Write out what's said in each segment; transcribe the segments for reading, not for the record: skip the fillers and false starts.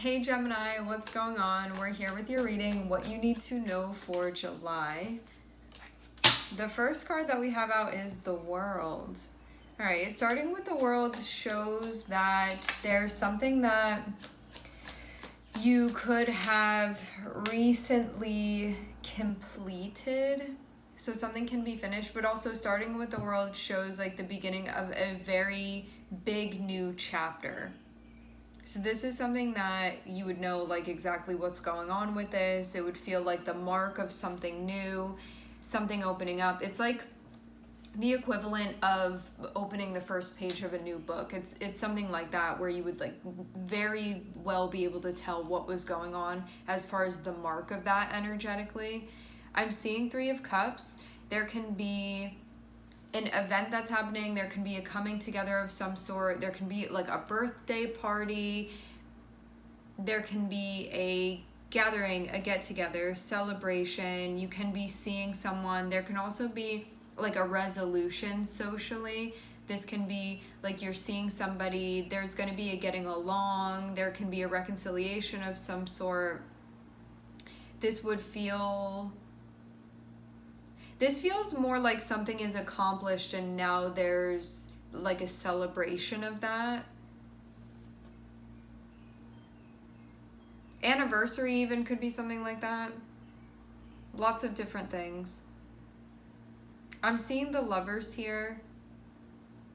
Hey Gemini, what's going on? We're here with your reading, what you need to know for July. The first card that we have out is the World. All right, starting with the World shows that there's something that you could have recently completed. So something can be finished, but also starting with the World shows like the beginning of a very big new chapter. So this is something that you would know like exactly what's going on with this. It would feel like the mark of something new, something opening up. It's like the equivalent of opening the first page of a new book. It's something like that where you would like very well be able to tell what was going on as far as the mark of that energetically. I'm seeing Three of Cups. There can be an event that's happening, there can be a coming together of some sort, there can be like a birthday party, there can be a gathering, a get-together, celebration, you can be seeing someone, there can also be like a resolution socially. This can be like you're seeing somebody, there's going to be a getting along, there can be a reconciliation of some sort. This feels more like something is accomplished and now there's like a celebration of that. Anniversary even could be something like that. Lots of different things. I'm seeing the Lovers here.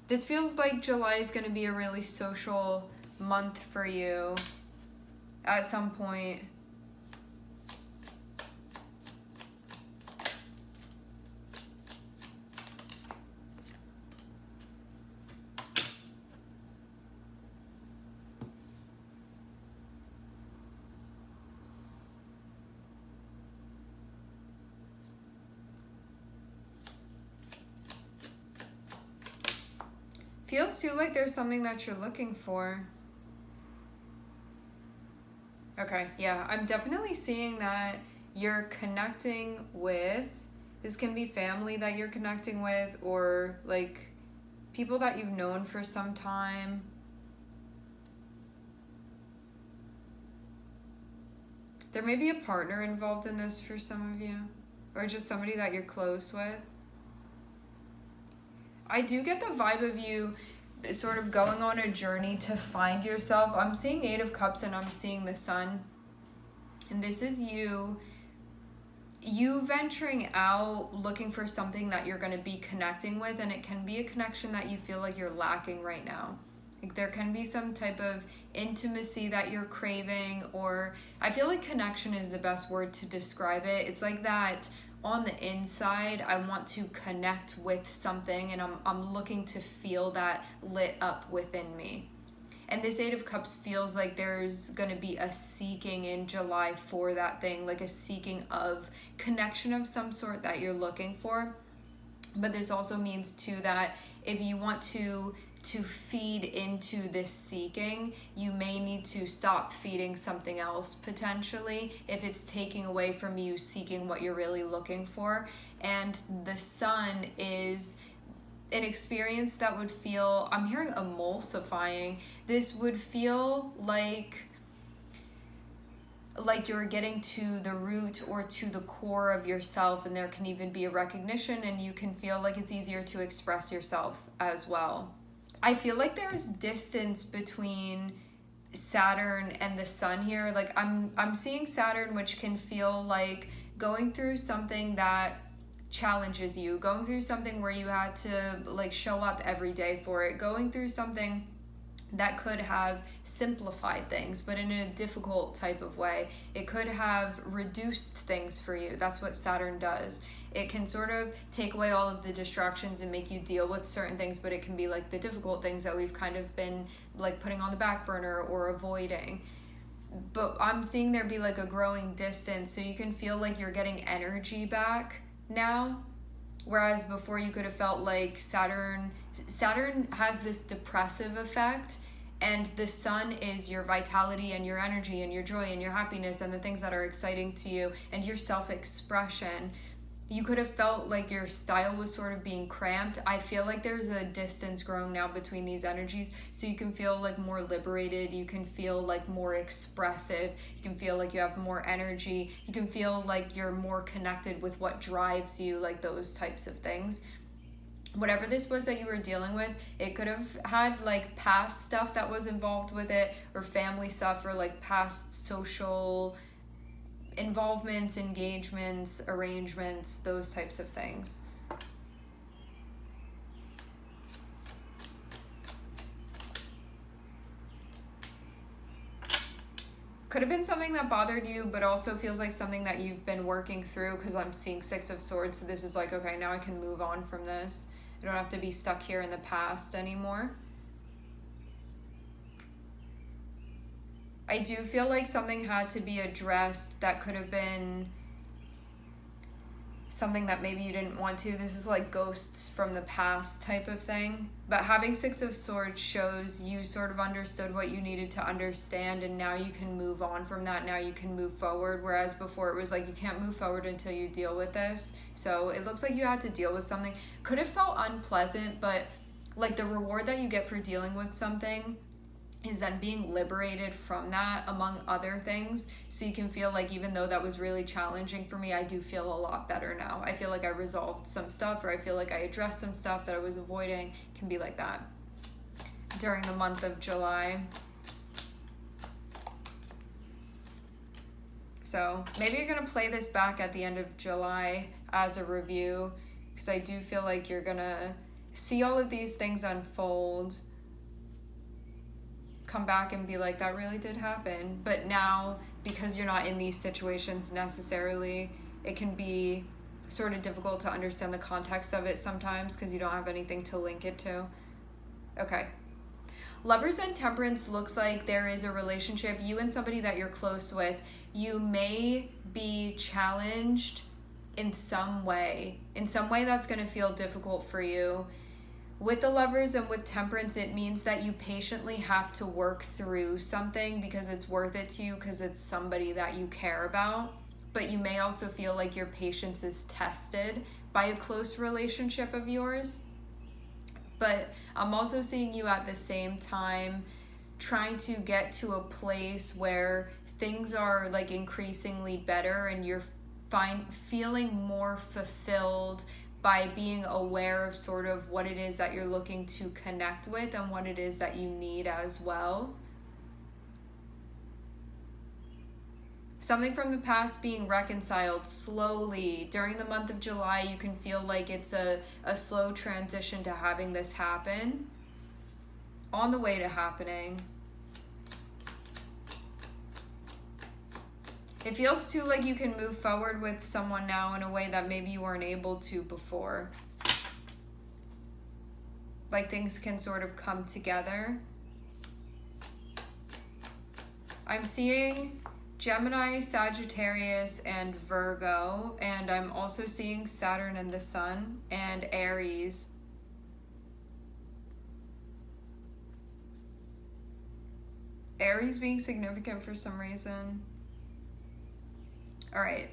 This feels like July is going to be a really social month for you at some point. Feels too like there's something that you're looking for. Okay, yeah, I'm definitely seeing that you're connecting with, this can be family that you're connecting with or like people that you've known for some time. There may be a partner involved in this for some of you or just somebody that you're close with. I do get the vibe of you sort of going on a journey to find yourself. I'm seeing Eight of Cups and I'm seeing the Sun. And this is you venturing out, looking for something that you're going to be connecting with. And it can be a connection that you feel like you're lacking right now. Like there can be some type of intimacy that you're craving, or I feel like connection is the best word to describe it. It's like that on the inside, I want to connect with something and I'm looking to feel that lit up within me. And this Eight of Cups feels like there's going to be a seeking in July for that thing, like a seeking of connection of some sort that you're looking for. But this also means too that if you want to feed into this seeking, you may need to stop feeding something else potentially if it's taking away from you seeking what you're really looking for. And the Sun is an experience that would feel, I'm hearing emulsifying. This would feel like you're getting to the root or to the core of yourself, and there can even be a recognition and you can feel like it's easier to express yourself as well. I feel like there's distance between Saturn and the Sun here. Like I'm seeing Saturn, which can feel like going through something that challenges you, going through something where you had to like show up every day for it, going through something that could have simplified things, but in a difficult type of way. It could have reduced things for you. That's what Saturn does. It can sort of take away all of the distractions and make you deal with certain things, but it can be like the difficult things that we've kind of been like putting on the back burner or avoiding. But I'm seeing there be like a growing distance, so you can feel like you're getting energy back now, whereas before you could have felt like Saturn has this depressive effect, and the Sun is your vitality and your energy and your joy and your happiness and the things that are exciting to you and your self-expression. You could have felt like your style was sort of being cramped. I feel like there's a distance growing now between these energies, so you can feel like more liberated, you can feel like more expressive, you can feel like you have more energy, you can feel like you're more connected with what drives you, like those types of things. Whatever this was that you were dealing with, it could have had like past stuff that was involved with it, or family stuff, or like past social involvements, engagements, arrangements, those types of things. Could have been something that bothered you, but also feels like something that you've been working through, because I'm seeing Six of Swords, so this is like, okay, now I can move on from this. I don't have to be stuck here in the past anymore. I do feel like something had to be addressed that could have been something that maybe you didn't want to. This is like ghosts from the past type of thing. But having Six of Swords shows you sort of understood what you needed to understand, and now you can move on from that. Now you can move forward, whereas before it was like you can't move forward until you deal with this. So it looks like you had to deal with something. Could have felt unpleasant, but like the reward that you get for dealing with something is then being liberated from that, among other things. So you can feel like, even though that was really challenging for me, I do feel a lot better now. I feel like I resolved some stuff, or I feel like I addressed some stuff that I was avoiding. It can be like that during the month of July. So maybe you're going to play this back at the end of July as a review, because I do feel like you're going to see all of these things unfold, come back and be like, that really did happen. But now, because you're not in these situations necessarily, it can be sort of difficult to understand the context of it sometimes, because you don't have anything to link it to. Okay. Lovers and Temperance looks like there is a relationship, you and somebody that you're close with. You may be challenged in some way that's going to feel difficult for you. With the Lovers and with Temperance, it means that you patiently have to work through something because it's worth it to you, because it's somebody that you care about. But you may also feel like your patience is tested by a close relationship of yours. But I'm also seeing you at the same time trying to get to a place where things are like increasingly better, and you're feeling more fulfilled by being aware of sort of what it is that you're looking to connect with and what it is that you need as well. Something from the past being reconciled slowly. During the month of July, you can feel like it's a slow transition to having this happen. On the way to happening. It feels too like you can move forward with someone now in a way that maybe you weren't able to before. Like things can sort of come together. I'm seeing Gemini, Sagittarius, and Virgo, and I'm also seeing Saturn and the Sun and Aries. Aries being significant for some reason. All right.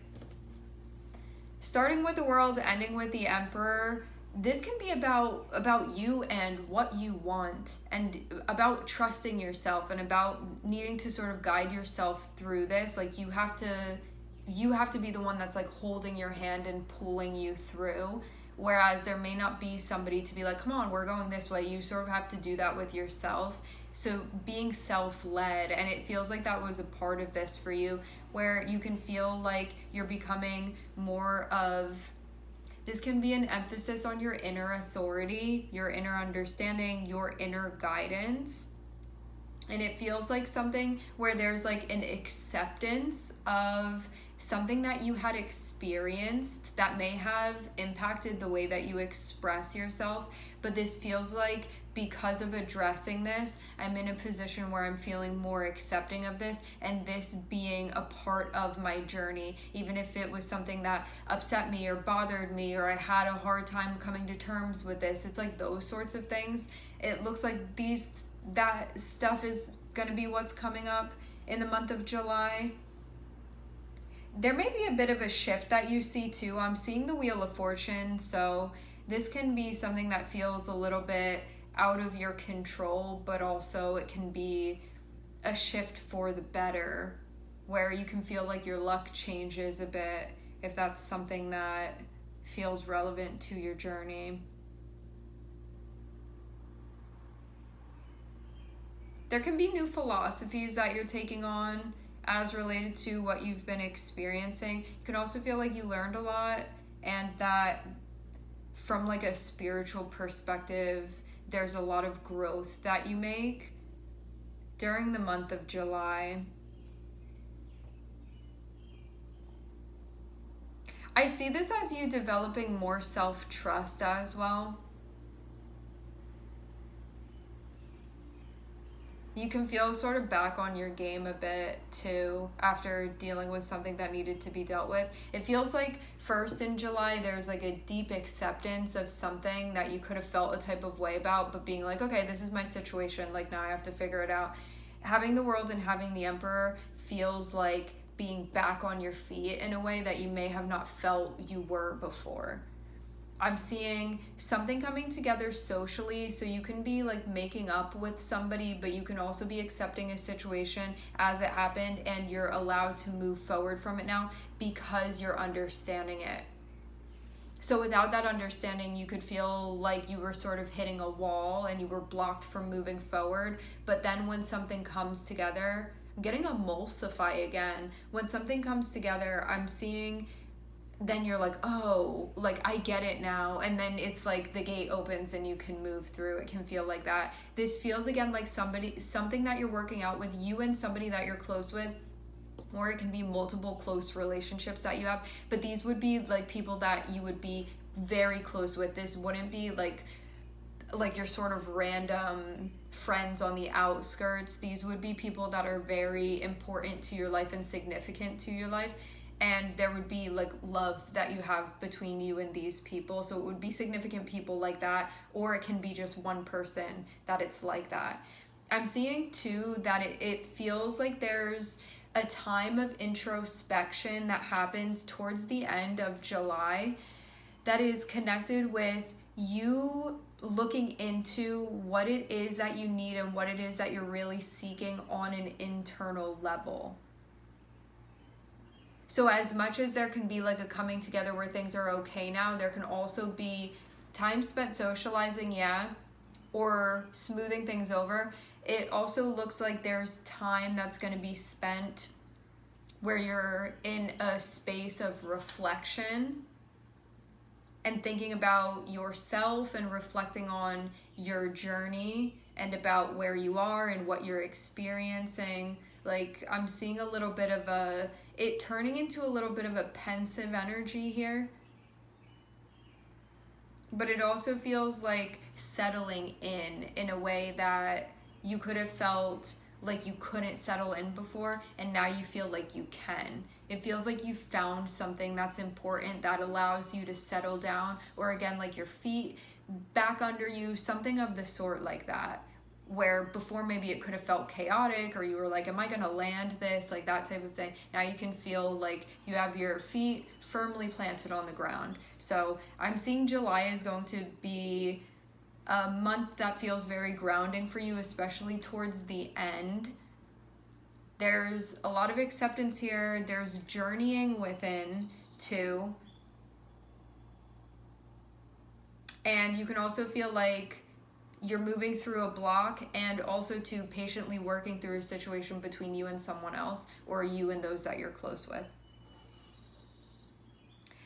Starting with the World, ending with the Emperor. This can be about you and what you want, and about trusting yourself, and about needing to sort of guide yourself through this. Like you have to be the one that's like holding your hand and pulling you through. Whereas there may not be somebody to be like, come on, we're going this way. You sort of have to do that with yourself. So being self-led, and it feels like that was a part of this for you, where you can feel like you're becoming more of, this can be an emphasis on your inner authority, your inner understanding, your inner guidance. And it feels like something where there's like an acceptance of something that you had experienced that may have impacted the way that you express yourself. But this feels like, because of addressing this, I'm in a position where I'm feeling more accepting of this, and this being a part of my journey, even if it was something that upset me or bothered me, or I had a hard time coming to terms with this. It's like those sorts of things. It looks like that stuff is going to be what's coming up in the month of July. there may be a bit of a shift that you see too. I'm seeing the Wheel of Fortune, so this can be something that feels a little bit out of your control, but also it can be a shift for the better, where you can feel like your luck changes a bit if that's something that feels relevant to your journey. There can be new philosophies that you're taking on as related to what you've been experiencing. You can also feel like you learned a lot, and that from like a spiritual perspective, there's a lot of growth that you make during the month of July. I see this as you developing more self-trust as well. You can feel sort of back on your game a bit too after dealing with something that needed to be dealt with. It feels like first in July there's like a deep acceptance of something that you could have felt a type of way about, but being like, okay, this is my situation, like now I have to figure it out. Having the World and having the Emperor feels like being back on your feet in a way that you may have not felt you were before. I'm seeing something coming together socially, so you can be like making up with somebody, but you can also be accepting a situation as it happened, and you're allowed to move forward from it now because you're understanding it. So without that understanding, you could feel like you were sort of hitting a wall and you were blocked from moving forward. But then when something comes together, I'm getting emulsify again. When something comes together, I'm seeing then you're like, oh, like I get it now. And then it's like the gate opens and you can move through. It can feel like that. This feels again like something that you're working out with you and somebody that you're close with, or it can be multiple close relationships that you have. But these would be like people that you would be very close with. This wouldn't be like your sort of random friends on the outskirts. These would be people that are very important to your life and significant to your life. And there would be like love that you have between you and these people. So it would be significant people like that, or it can be just one person that it's like that. I'm seeing too that it feels like there's a time of introspection that happens towards the end of July that is connected with you looking into what it is that you need and what it is that you're really seeking on an internal level. So as much as there can be like a coming together where things are okay now, there can also be time spent socializing, yeah, or smoothing things over. It also looks like there's time that's going to be spent where you're in a space of reflection and thinking about yourself and reflecting on your journey and about where you are and what you're experiencing. Like I'm seeing a little bit of it turning into a little bit of a pensive energy here. But it also feels like settling in a way that you could have felt like you couldn't settle in before, and now you feel like you can. It feels like you found something that's important that allows you to settle down, or again, like your feet back under you, something of the sort like that. Where before maybe it could have felt chaotic, or you were like, am I gonna land this, like that type of thing. Now you can feel like you have your feet firmly planted on the ground. So I'm seeing July is going to be a month that feels very grounding for you, especially towards the end. There's a lot of acceptance here. There's journeying within too. And you can also feel like you're moving through a block, and also to patiently working through a situation between you and someone else, or you and those that you're close with.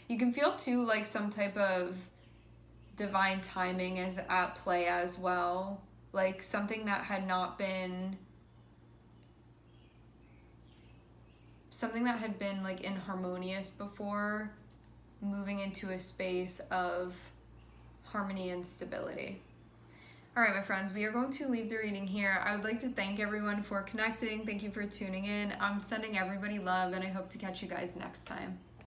You can feel too like some type of divine timing is at play as well, like something that had been like inharmonious before, moving into a space of harmony and stability. All right, my friends, we are going to leave the reading here. I would like to thank everyone for connecting. Thank you for tuning in. I'm sending everybody love, and I hope to catch you guys next time.